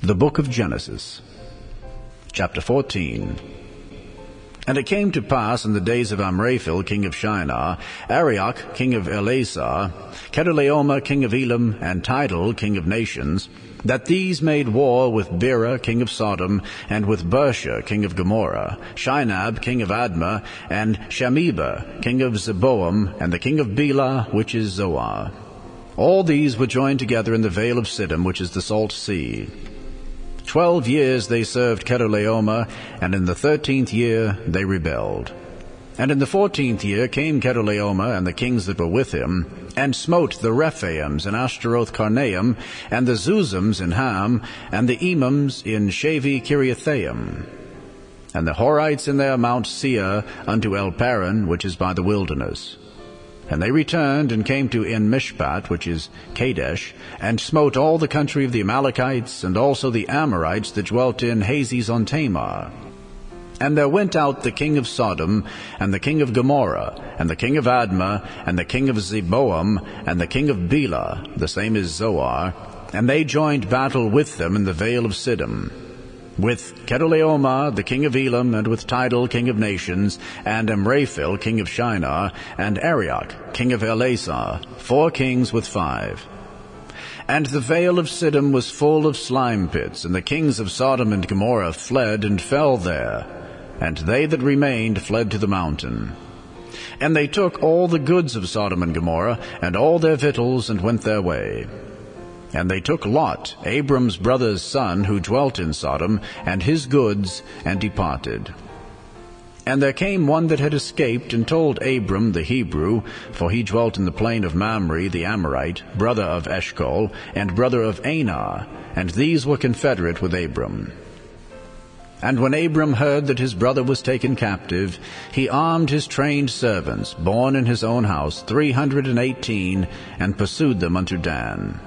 The Book of Genesis, Chapter 14. And it came to pass in the days of Amraphel king of Shinar, Arioch king of Ellasar, Chedorlaomer king of Elam, and Tidal king of nations, that these made war with Bera king of Sodom, and with Birsha king of Gomorrah, Shinab king of Admah, and Shemeber king of Zeboiim, and the king of Bela, which is Zoar. All these were joined together in the vale of Siddim, which is the salt sea. 12 years they served Chedorlaomer, and in the 13th year they rebelled. And in the 14th year came Chedorlaomer and the kings that were with him, and smote the Rephaims in Ashteroth Karnaim, and the Zuzims in Ham, and the Emims in Shaveh Kiriathaim, and the Horites in their Mount Seir unto Elparan, which is by the wilderness. And they returned and came to Enmishpat, which is Kadesh, and smote all the country of the Amalekites, and also the Amorites that dwelt in Hazes on Tamar. And there went out the king of Sodom, and the king of Gomorrah, and the king of Admah, and the king of Zeboiim, and the king of Bela, the same is Zoar, and they joined battle with them in the vale of Siddim, with Chedorlaomer the king of Elam, and with Tidal king of nations, and Amraphel king of Shinar, and Arioch king of Ellasar, 4 kings with 5. And the vale of Siddim was full of slime pits, and the kings of Sodom and Gomorrah fled and fell there, and they that remained fled to the mountain. And they took all the goods of Sodom and Gomorrah, and all their victuals, and went their way. And they took Lot, Abram's brother's son, who dwelt in Sodom, and his goods, and departed. And there came one that had escaped, and told Abram the Hebrew, for he dwelt in the plain of Mamre the Amorite, brother of Eshcol, and brother of Anar, and these were confederate with Abram. And when Abram heard that his brother was taken captive, he armed his trained servants, born in his own house, 318, and pursued them unto Dan.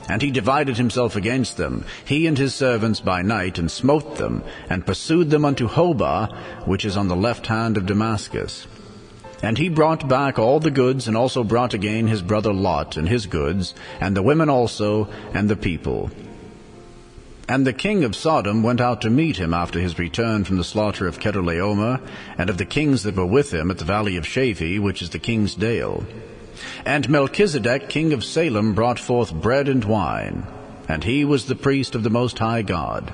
And he divided himself against them, he and his servants by night, and smote them, and pursued them unto Hobah, which is on the left hand of Damascus. And he brought back all the goods, and also brought again his brother Lot, and his goods, and the women also, and the people. And the king of Sodom went out to meet him after his return from the slaughter of Chedorlaomer, and of the kings that were with him at the valley of Shaveh, which is the king's dale. And Melchizedek king of Salem brought forth bread and wine, and he was the priest of the Most High God.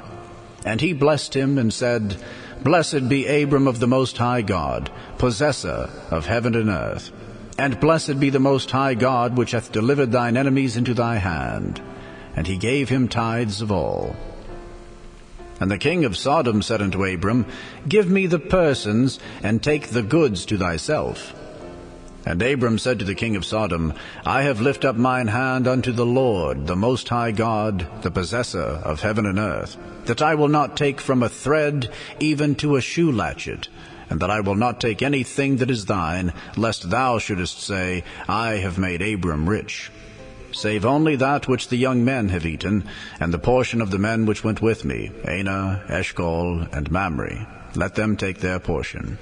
And he blessed him, and said, Blessed be Abram of the Most High God, possessor of heaven and earth. And blessed be the Most High God, which hath delivered thine enemies into thy hand. And he gave him tithes of all. And the king of Sodom said unto Abram, Give me the persons, and take the goods to thyself. And Abram said to the king of Sodom, I have lifted up mine hand unto the Lord, the Most High God, the possessor of heaven and earth, that I will not take from a thread even to a shoe latchet, and that I will not take anything that is thine, lest thou shouldest say, I have made Abram rich. Save only that which the young men have eaten, and the portion of the men which went with me, Aner, Eshcol, and Mamre. Let them take their portion.